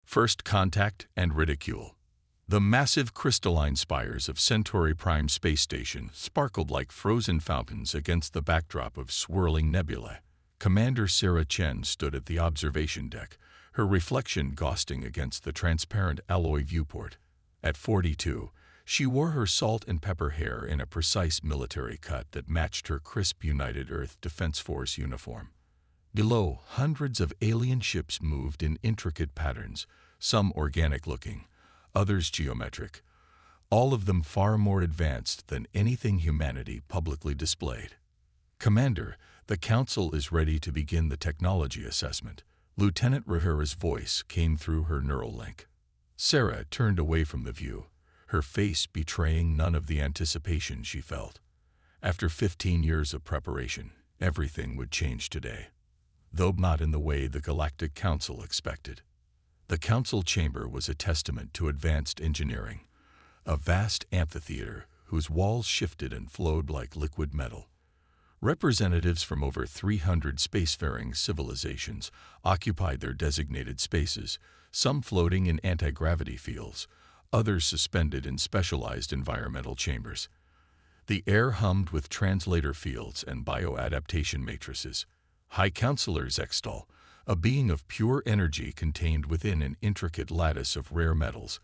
First contact and ridicule. The massive crystalline spires of Centauri Prime space station sparkled like frozen fountains against the backdrop of swirling nebulae. Commander Sarah Chen stood at the observation deck, her reflection ghosting against the transparent alloy viewport. At 42, she wore her salt and pepper hair in a precise military cut that matched her crisp United Earth Defense Force uniform. Below, hundreds of alien ships moved in intricate patterns, some organic-looking, others geometric, all of them far more advanced than anything humanity publicly displayed. "Commander, the Council is ready to begin the technology assessment." Lieutenant Rahura's voice came through her neural link. Sarah turned away from the view, her face betraying none of the anticipation she felt. After 15 years of preparation, everything would change today, though not in the way the Galactic Council expected. The Council chamber was a testament to advanced engineering, a vast amphitheater whose walls shifted and flowed like liquid metal. Representatives from over 300 spacefaring civilizations occupied their designated spaces, some floating in anti-gravity fields, others suspended in specialized environmental chambers. The air hummed with translator fields and bioadaptation matrices. High Counselor Zextal, a being of pure energy contained within an intricate lattice of rare metals,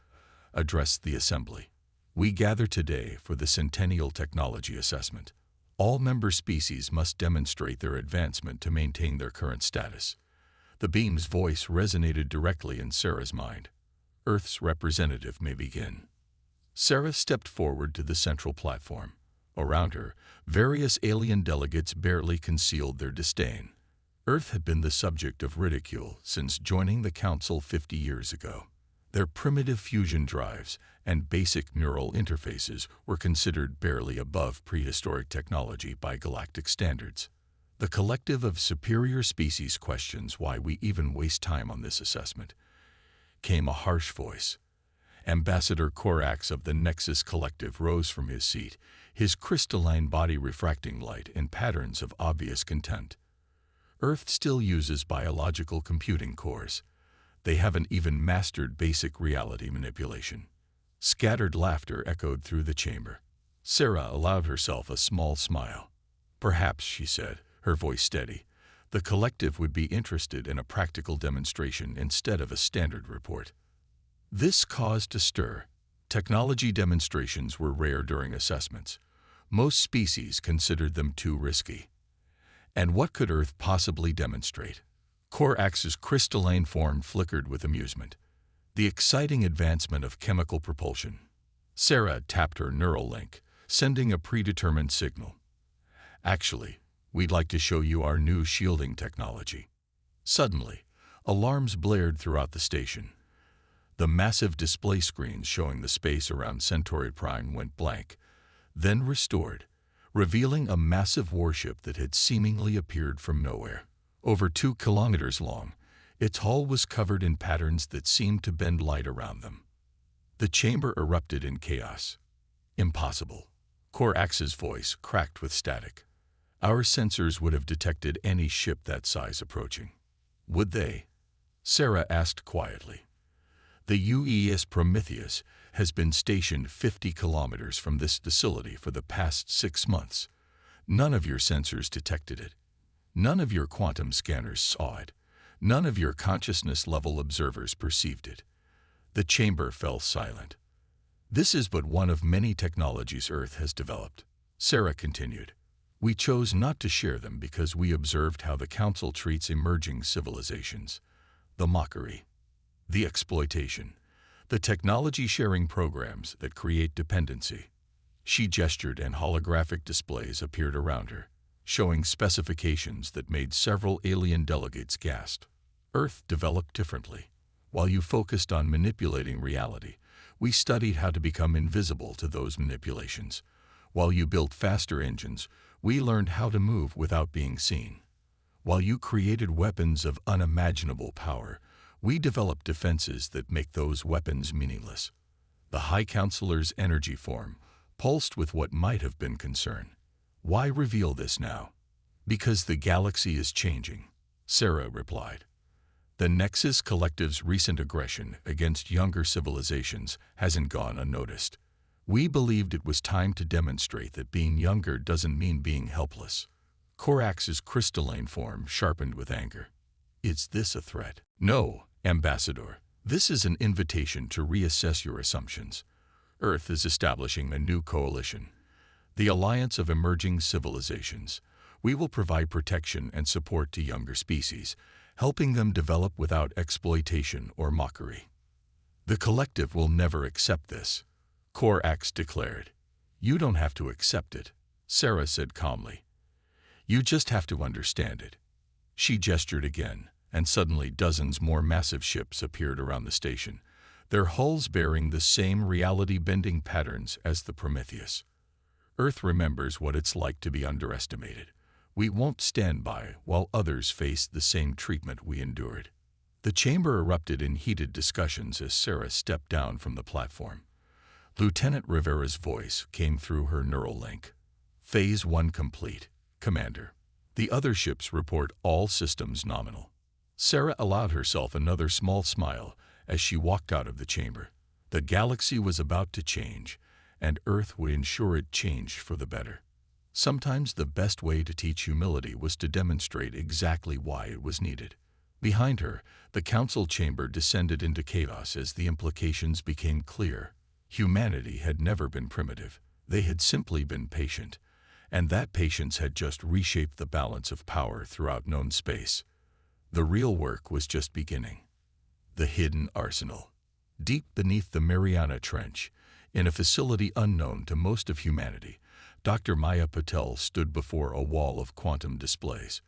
addressed the assembly. "We gather today for the Centennial Technology Assessment. All member species must demonstrate their advancement to maintain their current status." The beam's voice resonated directly in Sarah's mind. "Earth's representative may begin." Sarah stepped forward to the central platform. Around her, various alien delegates barely concealed their disdain. Earth had been the subject of ridicule since joining the Council 50 years ago. Their primitive fusion drives and basic neural interfaces were considered barely above prehistoric technology by galactic standards. The collective of superior species questions why we even waste time on this assessment. Came a harsh voice. Ambassador Korax of the Nexus Collective rose from his seat, his crystalline body refracting light in patterns of obvious contempt. "Earth still uses biological computing cores. They haven't even mastered basic reality manipulation." Scattered laughter echoed through the chamber. Sarah allowed herself a small smile. "Perhaps," she said, her voice steady, "the collective would be interested in a practical demonstration instead of a standard report." This caused a stir. Technology demonstrations were rare during assessments. Most species considered them too risky. And what could Earth possibly demonstrate? Korax's crystalline form flickered with amusement. The exciting advancement of chemical propulsion. Sarah tapped her neural link, sending a predetermined signal. "Actually, we'd like to show you our new shielding technology." Suddenly, alarms blared throughout the station. The massive display screens showing the space around Centauri Prime went blank, then restored, revealing a massive warship that had seemingly appeared from nowhere. Over 2 kilometers long, its hull was covered in patterns that seemed to bend light around them. The chamber erupted in chaos. "Impossible." Korax's voice cracked with static. "Our sensors would have detected any ship that size approaching." "Would they?" Sarah asked quietly. "The UES Prometheus has been stationed 50 kilometers from this facility for the past 6 months. None of your sensors detected it. None of your quantum scanners saw it. None of your consciousness-level observers perceived it." The chamber fell silent. "This is but one of many technologies Earth has developed," Sarah continued. "We chose not to share them because we observed how the Council treats emerging civilizations. The mockery, the exploitation, the technology-sharing programs that create dependency." She gestured and holographic displays appeared around her, showing specifications that made several alien delegates gasp. "Earth developed differently. While you focused on manipulating reality, we studied how to become invisible to those manipulations. While you built faster engines, we learned how to move without being seen. While you created weapons of unimaginable power, we developed defenses that make those weapons meaningless." The High Counselor's energy form pulsed with what might have been concern. "Why reveal this now?" "Because the galaxy is changing," Sarah replied. The Nexus Collective's recent aggression against younger civilizations hasn't gone unnoticed. We believed it was time to demonstrate that being younger doesn't mean being helpless. Corax's crystalline form sharpened with anger. Is this a threat? No, Ambassador. This is an invitation to reassess your assumptions. Earth is establishing a new coalition, the Alliance of Emerging Civilizations. We will provide protection and support to younger species, helping them develop without exploitation or mockery. The collective will never accept this, Corax declared. You don't have to accept it, Sarah said calmly. You just have to understand it. She gestured again, and suddenly dozens more massive ships appeared around the station, their hulls bearing the same reality-bending patterns as the Prometheus. Earth remembers what it's like to be underestimated. We won't stand by while others face the same treatment we endured. The chamber erupted in heated discussions as Sarah stepped down from the platform. Lieutenant Rivera's voice came through her neural link. Phase 1 complete, Commander. The other ships report all systems nominal. Sarah allowed herself another small smile as she walked out of the chamber. The galaxy was about to change, and Earth would ensure it changed for the better. Sometimes the best way to teach humility was to demonstrate exactly why it was needed. Behind her, the council chamber descended into chaos as the implications became clear. Humanity had never been primitive. They had simply been patient, and that patience had just reshaped the balance of power throughout known space. The real work was just beginning. The hidden arsenal. Deep beneath the Mariana Trench, in a facility unknown to most of humanity, Dr. Maya Patel stood before a wall of quantum displays.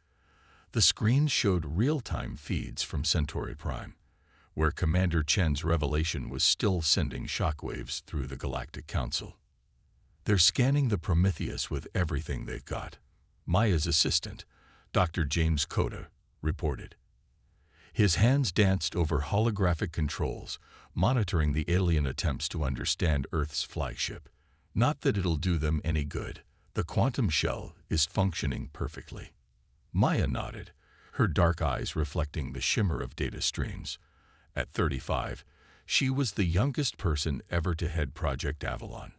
The screens showed real-time feeds from Centauri Prime, where Commander Chen's revelation was still sending shockwaves through the Galactic Council. They're scanning the Prometheus with everything they've got, Maya's assistant, Dr. James Coda, reported. His hands danced over holographic controls, monitoring the alien attempts to understand Earth's flagship. Not that it'll do them any good. The quantum shell is functioning perfectly. Maya nodded, her dark eyes reflecting the shimmer of data streams. At 35, she was the youngest person ever to head Project Avalon,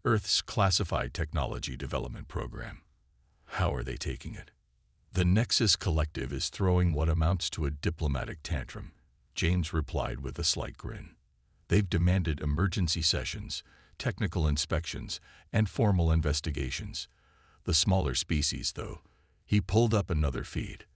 Earth's classified technology development program. How are they taking it? The Nexus Collective is throwing what amounts to a diplomatic tantrum, James replied with a slight grin. They've demanded emergency sessions, technical inspections, and formal investigations. The smaller species, though, he pulled up another feed.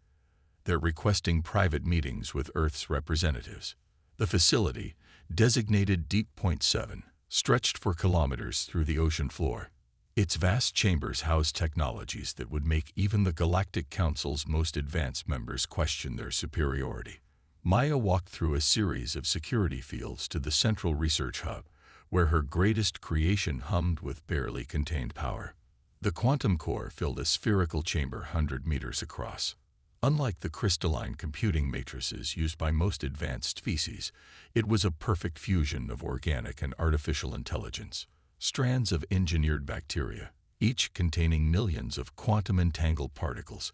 They're requesting private meetings with Earth's representatives. The facility, designated Deep Point 7, stretched for kilometers through the ocean floor. Its vast chambers housed technologies that would make even the Galactic Council's most advanced members question their superiority. Maya walked through a series of security fields to the central research hub, where her greatest creation hummed with barely contained power. The quantum core filled a spherical chamber 100 meters across. Unlike the crystalline computing matrices used by most advanced species, it was a perfect fusion of organic and artificial intelligence. Strands of engineered bacteria, each containing millions of quantum-entangled particles,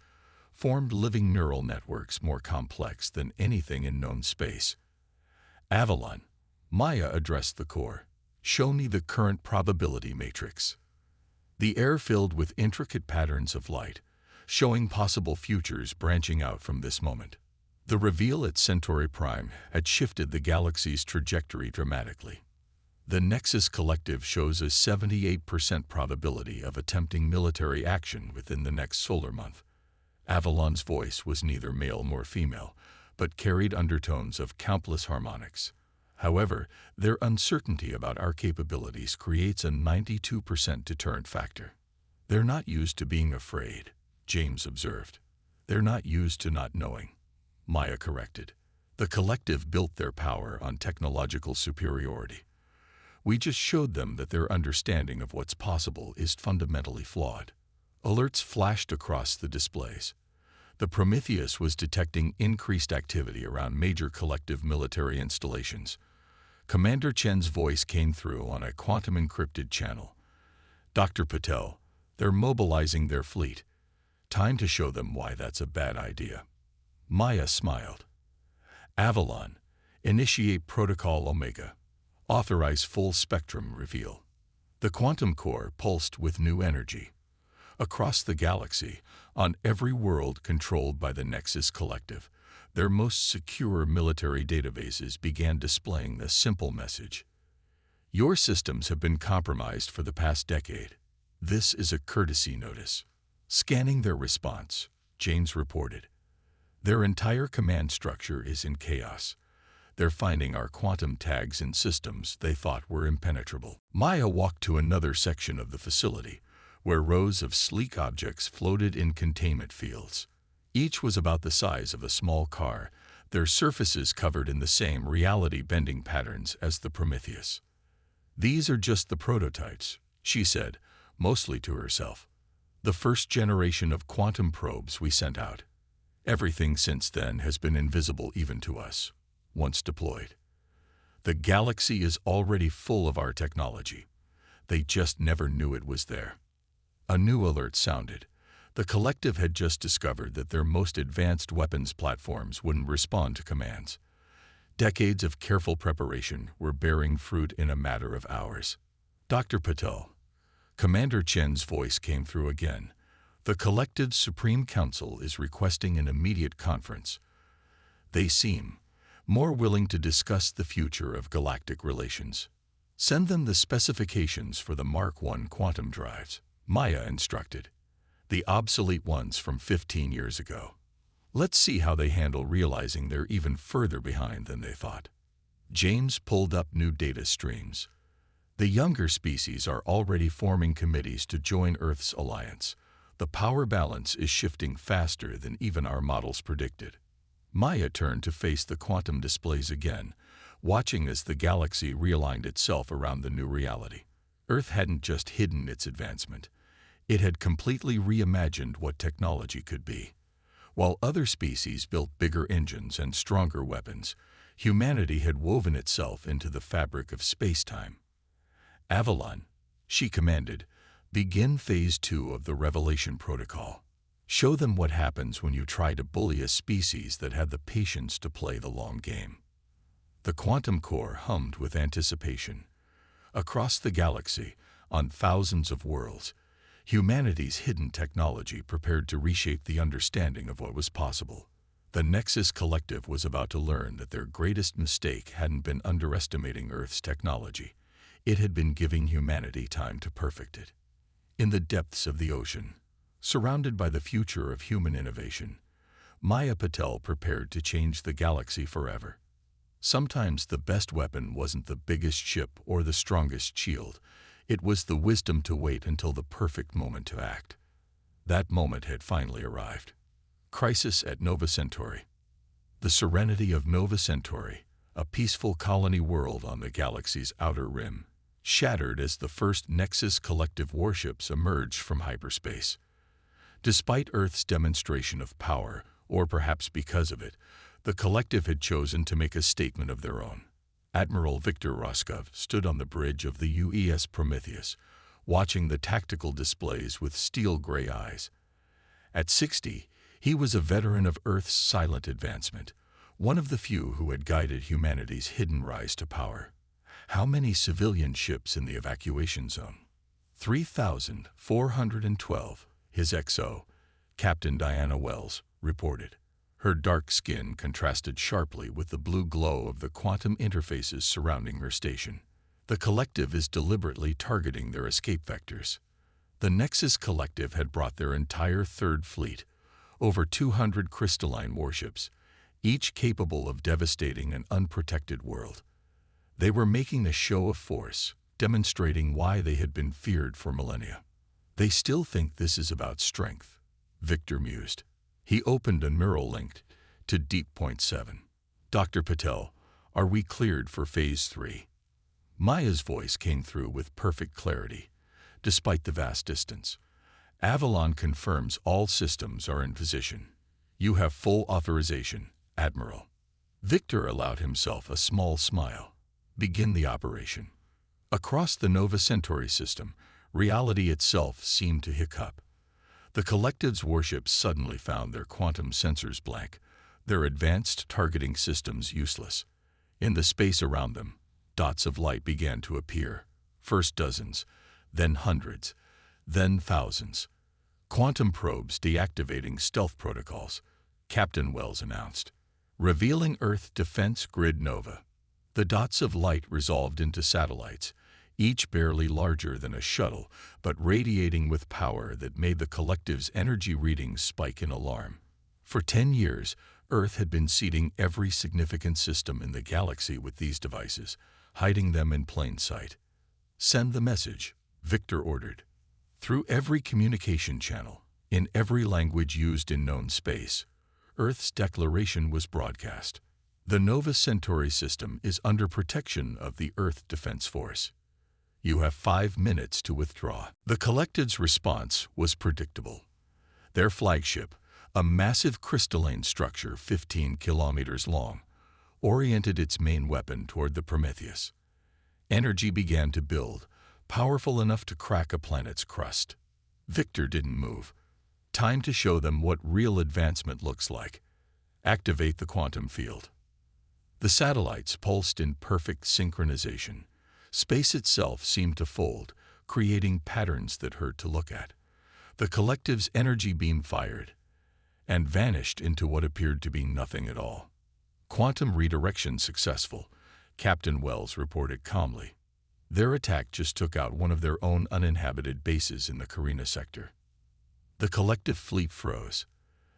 formed living neural networks more complex than anything in known space. Avalon, Maya addressed the core. Show me the current probability matrix. The air filled with intricate patterns of light, showing possible futures branching out from this moment. The reveal at Centauri Prime had shifted the galaxy's trajectory dramatically. The Nexus Collective shows a 78% probability of attempting military action within the next solar month. Avalon's voice was neither male nor female, but carried undertones of countless harmonics. However, their uncertainty about our capabilities creates a 92% deterrent factor. They're not used to being afraid, James observed. They're not used to not knowing, Maya corrected. The collective built their power on technological superiority. We just showed them that their understanding of what's possible is fundamentally flawed. Alerts flashed across the displays. The Prometheus was detecting increased activity around major collective military installations. Commander Chen's voice came through on a quantum-encrypted channel. Dr. Patel, they're mobilizing their fleet. Time to show them why that's a bad idea. Maya smiled. Avalon, initiate Protocol Omega. Authorize full spectrum reveal. The quantum core pulsed with new energy. Across the galaxy, on every world controlled by the Nexus Collective, their most secure military databases began displaying the simple message: your systems have been compromised for the past decade. This is a courtesy notice. Scanning their response, James reported, their entire command structure is in chaos. They're finding our quantum tags in systems they thought were impenetrable. Maya walked to another section of the facility, where rows of sleek objects floated in containment fields. Each was about the size of a small car, their surfaces covered in the same reality-bending patterns as the Prometheus. These are just the prototypes, she said, mostly to herself. The first generation of quantum probes we sent out. Everything since then has been invisible even to us, once deployed. The galaxy is already full of our technology. They just never knew it was there. A new alert sounded. The collective had just discovered that their most advanced weapons platforms wouldn't respond to commands. Decades of careful preparation were bearing fruit in a matter of hours. Dr. Patel. Commander Chen's voice came through again. The collective's Supreme Council is requesting an immediate conference. They seem more willing to discuss the future of galactic relations. Send them the specifications for the Mark I quantum drives, Maya instructed. The obsolete ones from 15 years ago. Let's see how they handle realizing they're even further behind than they thought. James pulled up new data streams. The younger species are already forming committees to join Earth's alliance. The power balance is shifting faster than even our models predicted. Maya turned to face the quantum displays again, watching as the galaxy realigned itself around the new reality. Earth hadn't just hidden its advancement. It had completely reimagined what technology could be. While other species built bigger engines and stronger weapons, humanity had woven itself into the fabric of space-time. Avalon, she commanded, begin Phase 2 of the Revelation Protocol. Show them what happens when you try to bully a species that had the patience to play the long game. The quantum core hummed with anticipation. Across the galaxy, on thousands of worlds, humanity's hidden technology prepared to reshape the understanding of what was possible. The Nexus Collective was about to learn that their greatest mistake hadn't been underestimating Earth's technology. It had been giving humanity time to perfect it. In the depths of the ocean, surrounded by the future of human innovation, Maya Patel prepared to change the galaxy forever. Sometimes the best weapon wasn't the biggest ship or the strongest shield. It was the wisdom to wait until the perfect moment to act. That moment had finally arrived. Crisis at Nova Centauri. The serenity of Nova Centauri, a peaceful colony world on the galaxy's outer rim, shattered as the first Nexus Collective warships emerged from hyperspace. Despite Earth's demonstration of power, or perhaps because of it, the Collective had chosen to make a statement of their own. Admiral Viktor Roscov stood on the bridge of the UES Prometheus, watching the tactical displays with steel-gray eyes. At 60, he was a veteran of Earth's silent advancement, one of the few who had guided humanity's hidden rise to power. How many civilian ships in the evacuation zone? 3,412, his XO, Captain Diana Wells, reported. Her dark skin contrasted sharply with the blue glow of the quantum interfaces surrounding her station. The Collective is deliberately targeting their escape vectors. The Nexus Collective had brought their entire third fleet, over 200 crystalline warships, each capable of devastating an unprotected world. They were making a show of force, demonstrating why they had been feared for millennia. They still think this is about strength, Victor mused. He opened a neural link to Deep Point 7. Dr. Patel, are we cleared for Phase 3? Maya's voice came through with perfect clarity, despite the vast distance. Avalon confirms all systems are in position. You have full authorization, Admiral. Victor allowed himself a small smile. Begin the operation. Across the Nova Centauri system, reality itself seemed to hiccup. The Collective's warships suddenly found their quantum sensors blank. their advanced targeting systems useless. In the space around them, dots of light began to appear, first dozens, then hundreds, then thousands. Quantum probes deactivating stealth protocols, Captain Wells announced, revealing Earth Defense Grid Nova. The dots of light resolved into satellites, each barely larger than a shuttle, but radiating with power that made the collective's energy readings spike in alarm. For 10 years, Earth had been seeding every significant system in the galaxy with these devices, hiding them in plain sight. "Send the message," Victor ordered. Through every communication channel, in every language used in known space, Earth's declaration was broadcast. The Nova Centauri system is under protection of the Earth Defense Force. You have 5 minutes to withdraw. The collective's response was predictable. Their flagship, a massive crystalline structure 15 kilometers long, oriented its main weapon toward the Prometheus. Energy began to build, powerful enough to crack a planet's crust. Victor didn't move. Time to show them what real advancement looks like. Activate the quantum field. The satellites pulsed in perfect synchronization. Space itself seemed to fold, creating patterns that hurt to look at. The collective's energy beam fired and vanished into what appeared to be nothing at all. "Quantum redirection successful," Captain Wells reported calmly. Their attack just took out one of their own uninhabited bases in the Carina sector. The collective fleet froze.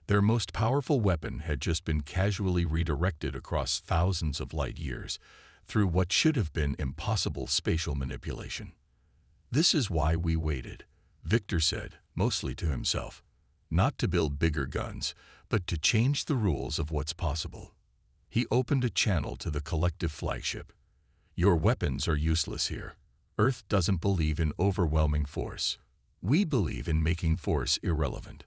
Their most powerful weapon had just been casually redirected across thousands of light years through what should have been impossible spatial manipulation. "This is why we waited," Victor said, mostly to himself. "Not to build bigger guns, but to change the rules of what's possible." He opened a channel to the collective flagship. "Your weapons are useless here. Earth doesn't believe in overwhelming force. We believe in making force irrelevant."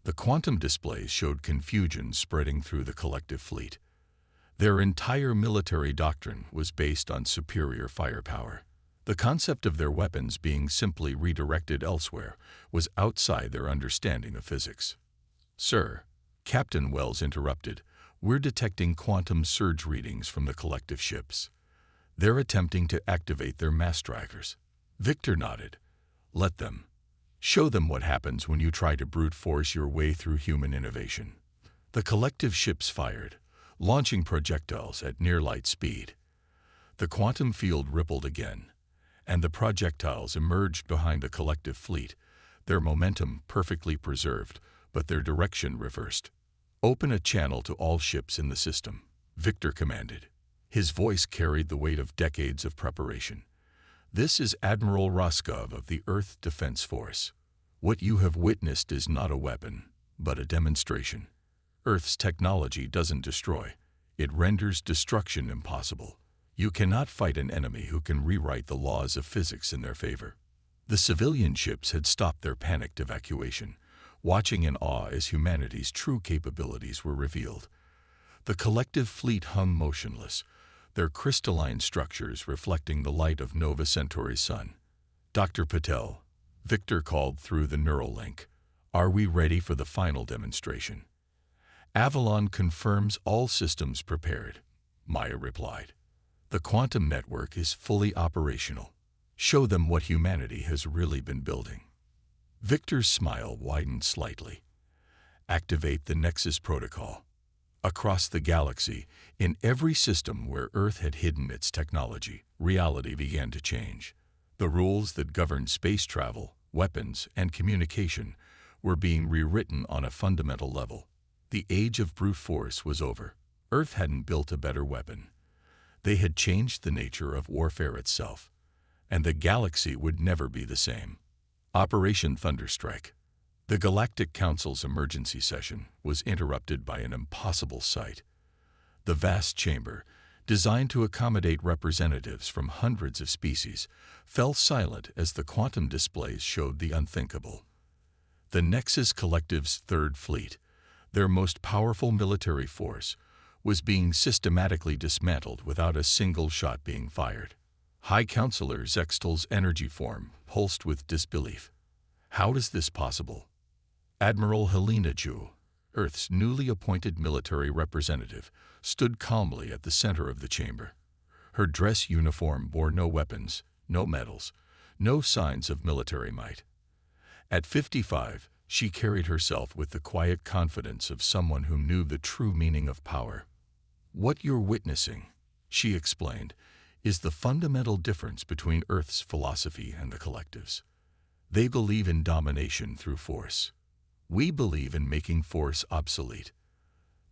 The quantum displays showed confusion spreading through the collective fleet. Their entire military doctrine was based on superior firepower. The concept of their weapons being simply redirected elsewhere was outside their understanding of physics. "Sir," Captain Wells interrupted, "we're detecting quantum surge readings from the collective ships. They're attempting to activate their mass drivers." Victor nodded. "Let them. Show them what happens when you try to brute force your way through human innovation." The collective ships fired, launching projectiles at near-light speed. The quantum field rippled again, and the projectiles emerged behind the collective fleet, their momentum perfectly preserved, but their direction reversed. "Open a channel to all ships in the system," Victor commanded. His voice carried the weight of decades of preparation. "This is Admiral Roscov of the Earth Defense Force. What you have witnessed is not a weapon, but a demonstration. Earth's technology doesn't destroy. It renders destruction impossible. You cannot fight an enemy who can rewrite the laws of physics in their favor." The civilian ships had stopped their panicked evacuation, watching in awe as humanity's true capabilities were revealed. The collective fleet hung motionless, their crystalline structures reflecting the light of Nova Centauri's sun. "Dr. Patel," Victor called through the neural link, "are we ready for the final demonstration?" "Avalon confirms all systems prepared," Maya replied. "The quantum network is fully operational. Show them what humanity has really been building." Victor's smile widened slightly. "Activate the Nexus protocol." Across the galaxy, in every system where Earth had hidden its technology, reality began to change. The rules that governed space travel, weapons, and communication were being rewritten on a fundamental level. The age of brute force was over. Earth hadn't built a better weapon. They had changed the nature of warfare itself, and the galaxy would never be the same. Operation Thunderstrike. The Galactic Council's emergency session was interrupted by an impossible sight. The vast chamber, designed to accommodate representatives from hundreds of species, fell silent as the quantum displays showed the unthinkable. The Nexus Collective's Third Fleet, their most powerful military force, was being systematically dismantled without a single shot being fired. High Counselor Zextal's energy form pulsed with disbelief. "How is this possible?" "Admiral Helena Ju," Earth's newly appointed military representative, stood calmly at the center of the chamber. Her dress uniform bore no weapons, no medals, no signs of military might. At 55, she carried herself with the quiet confidence of someone who knew the true meaning of power. "What you're witnessing," she explained, "is the fundamental difference between Earth's philosophy and the collectives. They believe in domination through force. We believe in making force obsolete."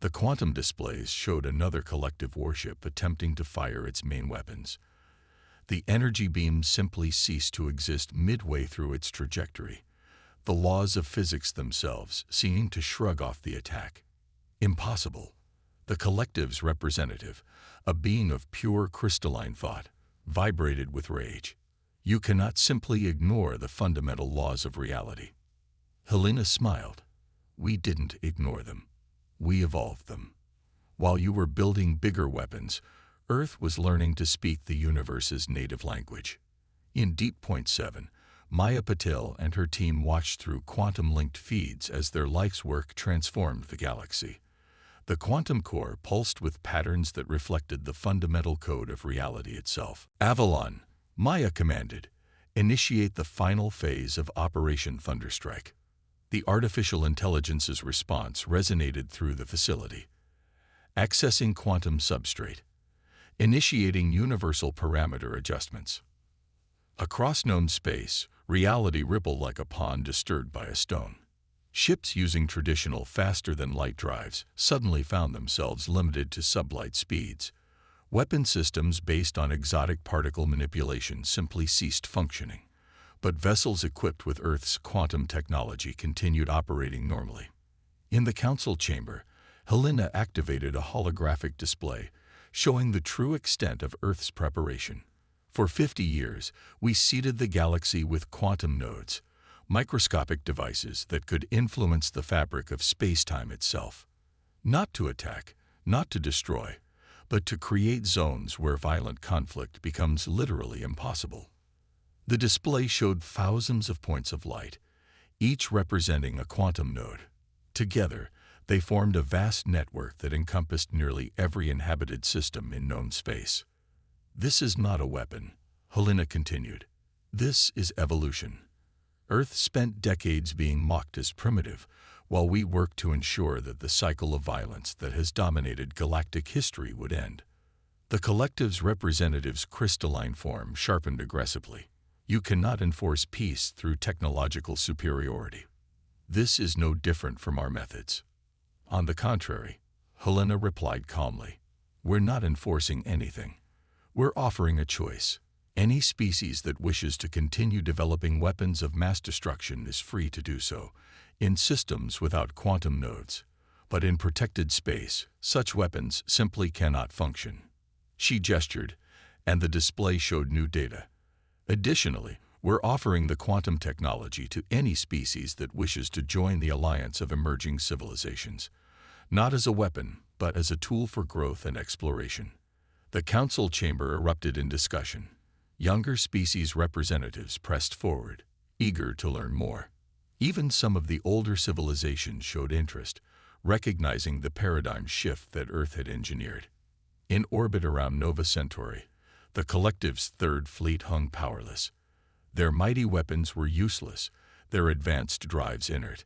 The quantum displays showed another collective warship attempting to fire its main weapons. The energy beam simply ceased to exist midway through its trajectory, the laws of physics themselves seeming to shrug off the attack. Impossible. The collective's representative, a being of pure crystalline thought, vibrated with rage. "You cannot simply ignore the fundamental laws of reality." Helena smiled. "We didn't ignore them. We evolved them. While you were building bigger weapons, Earth was learning to speak the universe's native language." In Deep Point 7, Maya Patel and her team watched through quantum-linked feeds as their life's work transformed the galaxy. The quantum core pulsed with patterns that reflected the fundamental code of reality itself. "Avalon," Maya commanded, "initiate the final phase of Operation Thunderstrike." The artificial intelligence's response resonated through the facility. "Accessing quantum substrate. Initiating universal parameter adjustments." Across known space, reality rippled like a pond disturbed by a stone. Ships using traditional faster-than-light drives suddenly found themselves limited to sublight speeds. Weapon systems based on exotic particle manipulation simply ceased functioning. But vessels equipped with Earth's quantum technology continued operating normally. In the council chamber, Helena activated a holographic display, showing the true extent of Earth's preparation. "For 50 years, we seeded the galaxy with quantum nodes, microscopic devices that could influence the fabric of space-time itself. Not to attack, not to destroy, but to create zones where violent conflict becomes literally impossible." The display showed thousands of points of light, each representing a quantum node. Together, they formed a vast network that encompassed nearly every inhabited system in known space. "This is not a weapon," Helena continued. "This is evolution. Earth spent decades being mocked as primitive, while we worked to ensure that the cycle of violence that has dominated galactic history would end." The collective's representative's crystalline form sharpened aggressively. "You cannot enforce peace through technological superiority. This is no different from our methods." "On the contrary," Helena replied calmly, "we're not enforcing anything. We're offering a choice. Any species that wishes to continue developing weapons of mass destruction is free to do so, in systems without quantum nodes. But in protected space, such weapons simply cannot function." She gestured, and the display showed new data. "Additionally, we're offering the quantum technology to any species that wishes to join the alliance of emerging civilizations, not as a weapon, but as a tool for growth and exploration." The council chamber erupted in discussion. Younger species representatives pressed forward, eager to learn more. Even some of the older civilizations showed interest, recognizing the paradigm shift that Earth had engineered. In orbit around Nova Centauri, the collective's third fleet hung powerless. Their mighty weapons were useless, their advanced drives inert.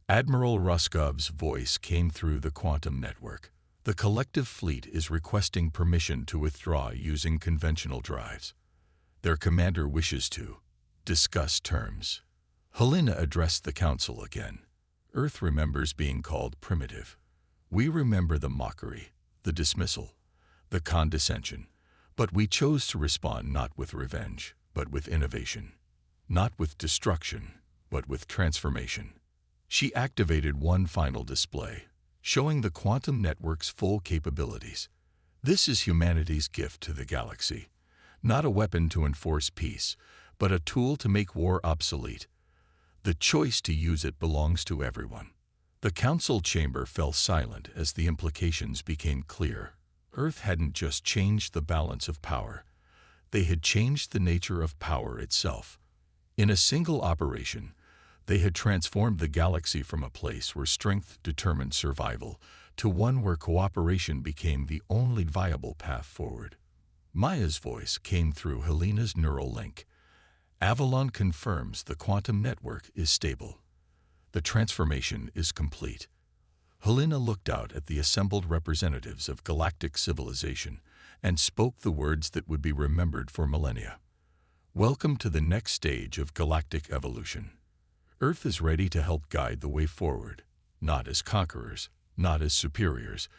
Admiral Roskov's voice came through the quantum network. "The collective fleet is requesting permission to withdraw using conventional drives. Their commander wishes to discuss terms." Helena addressed the council again. "Earth remembers being called primitive. We remember the mockery, the dismissal, the condescension. But we chose to respond not with revenge, but with innovation. Not with destruction, but with transformation." She activated one final display, showing the quantum network's full capabilities. "This is humanity's gift to the galaxy. Not a weapon to enforce peace, but a tool to make war obsolete. The choice to use it belongs to everyone." The council chamber fell silent as the implications became clear. Earth hadn't just changed the balance of power. They had changed the nature of power itself. In a single operation, They had transformed the galaxy from a place where strength determined survival to one where cooperation became the only viable path forward. Maya's voice came through Helena's neural link. Avalon confirms the quantum network is stable. The transformation is complete. Helena looked out at the assembled representatives of galactic civilization and spoke the words that would be remembered for millennia. Welcome to the next stage of galactic evolution. Earth is ready to help guide the way forward, not as conquerors, not as superiors,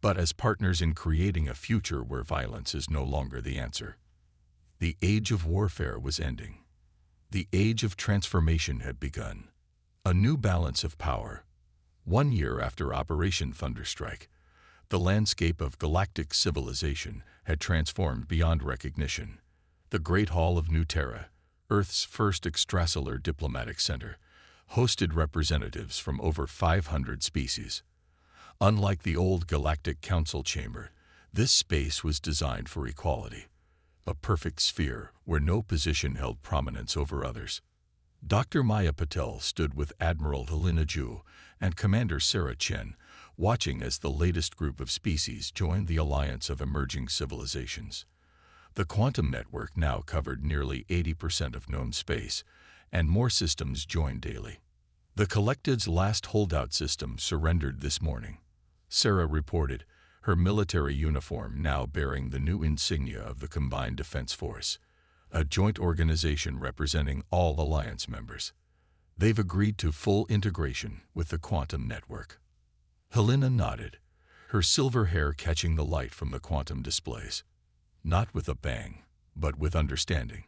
but as partners in creating a future where violence is no longer the answer. The age of warfare was ending. The age of transformation had begun. A new balance of power. 1 year after Operation Thunderstrike, the landscape of galactic civilization had transformed beyond recognition. The Great Hall of New Terra, Earth's first extrasolar diplomatic center, hosted representatives from over 500 species. Unlike the old Galactic Council chamber, this space was designed for equality, a perfect sphere where no position held prominence over others. Dr. Maya Patel stood with Admiral Helena Ju and Commander Sarah Chen, watching as the latest group of species joined the Alliance of Emerging Civilizations. The quantum network now covered nearly 80% of known space, and more systems joined daily. The collective's last holdout system surrendered this morning, Sarah reported, her military uniform now bearing the new insignia of the Combined Defense Force, a joint organization representing all Alliance members. They've agreed to full integration with the quantum network. Helena nodded, her silver hair catching the light from the quantum displays. Not with a bang, but with understanding.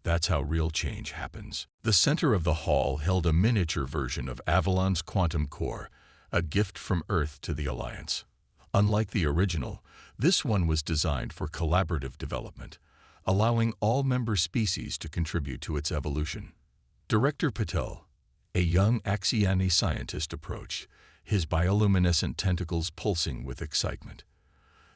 That's how real change happens. The center of the hall held a miniature version of Avalon's quantum core, a gift from Earth to the Alliance. Unlike the original, this one was designed for collaborative development, allowing all member species to contribute to its evolution. Director Patel, a young Axiani scientist, approached, his bioluminescent tentacles pulsing with excitement.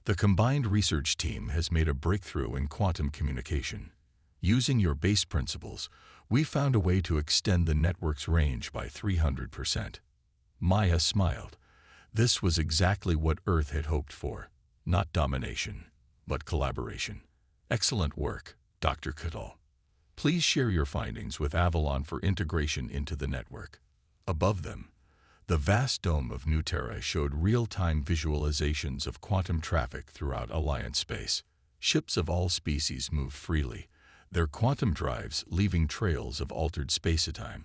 The combined research team has made a breakthrough in quantum communication. Using your base principles, we found a way to extend the network's range by 300%. Maya smiled. This was exactly what Earth had hoped for, not domination, but collaboration. Excellent work, Dr. Cattell. Please share your findings with Avalon for integration into the network. Above them, the vast dome of New Terra showed real-time visualizations of quantum traffic throughout Alliance space. Ships of all species moved freely, their quantum drives leaving trails of altered space-time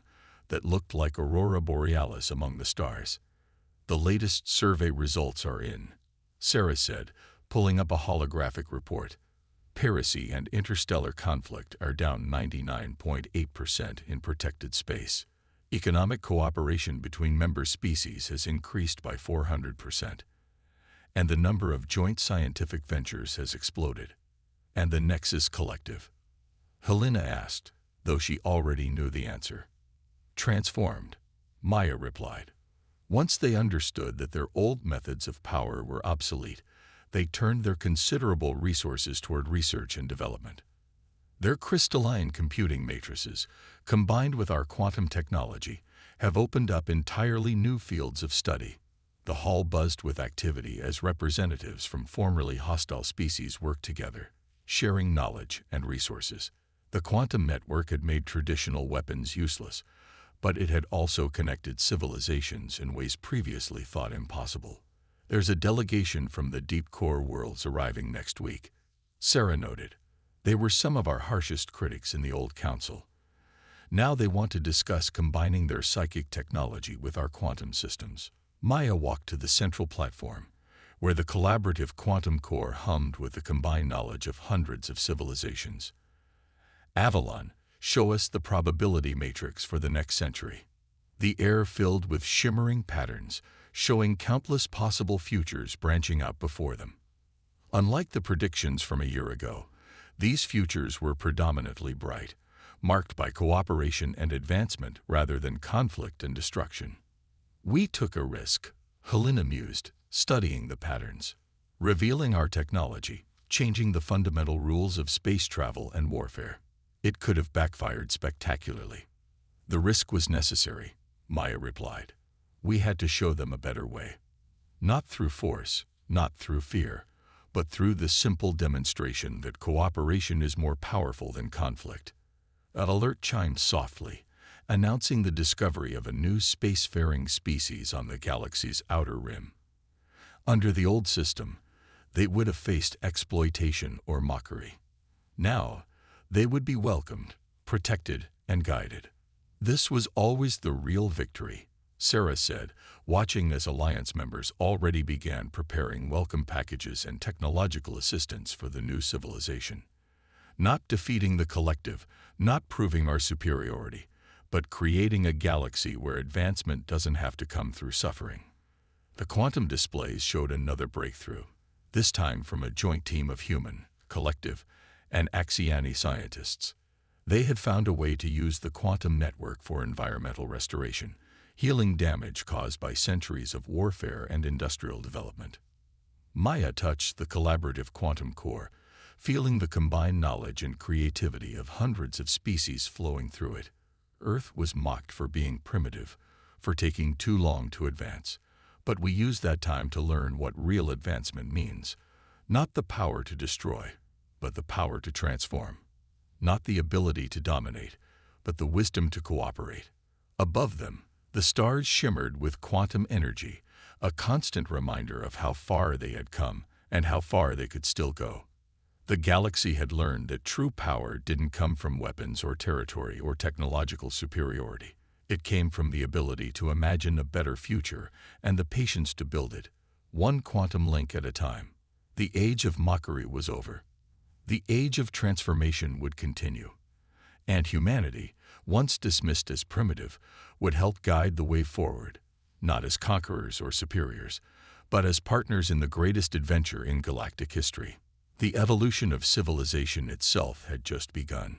that looked like aurora borealis among the stars. The latest survey results are in, Sarah said, pulling up a holographic report. Piracy and interstellar conflict are down 99.8% in protected space. Economic cooperation between member species has increased by 400%. And the number of joint scientific ventures has exploded. And the Nexus Collective? Helena asked, though she already knew the answer. Transformed, Maya replied. Once they understood that their old methods of power were obsolete, they turned their considerable resources toward research and development. Their crystalline computing matrices, combined with our quantum technology, have opened up entirely new fields of study. The hall buzzed with activity as representatives from formerly hostile species worked together, sharing knowledge and resources. The quantum network had made traditional weapons useless, but it had also connected civilizations in ways previously thought impossible. There's a delegation from the deep core worlds arriving next week, Sarah noted. They were some of our harshest critics in the old council. Now they want to discuss combining their psychic technology with our quantum systems. Maya walked to the central platform, where the collaborative quantum core hummed with the combined knowledge of hundreds of civilizations. Avalon, show us the probability matrix for the next century. The air filled with shimmering patterns, showing countless possible futures branching out before them. Unlike the predictions from a year ago, these futures were predominantly bright, marked by cooperation and advancement rather than conflict and destruction. We took a risk, Helena mused, studying the patterns, revealing our technology, changing the fundamental rules of space travel and warfare. It could have backfired spectacularly. The risk was necessary, Maya replied. We had to show them a better way. Not through force, not through fear, but through the simple demonstration that cooperation is more powerful than conflict. An alert chimed softly, announcing the discovery of a new spacefaring species on the galaxy's outer rim. Under the old system, they would have faced exploitation or mockery. Now, they would be welcomed, protected, and guided. This was always the real victory, Sarah said, watching as Alliance members already began preparing welcome packages and technological assistance for the new civilization. Not defeating the collective, not proving our superiority, but creating a galaxy where advancement doesn't have to come through suffering. The quantum displays showed another breakthrough, this time from a joint team of human, collective, and Axiani scientists. They had found a way to use the quantum network for environmental restoration, healing damage caused by centuries of warfare and industrial development. Maya touched the collaborative quantum core, feeling the combined knowledge and creativity of hundreds of species flowing through it. Earth was mocked for being primitive, for taking too long to advance. But we used that time to learn what real advancement means. Not the power to destroy, but the power to transform. Not the ability to dominate, but the wisdom to cooperate. Above them, the stars shimmered with quantum energy, a constant reminder of how far they had come and how far they could still go. The galaxy had learned that true power didn't come from weapons or territory or technological superiority. It came from the ability to imagine a better future and the patience to build it, one quantum link at a time. The age of mockery was over. The age of transformation would continue. And humanity, once dismissed as primitive, would help guide the way forward, not as conquerors or superiors, but as partners in the greatest adventure in galactic history. The evolution of civilization itself had just begun.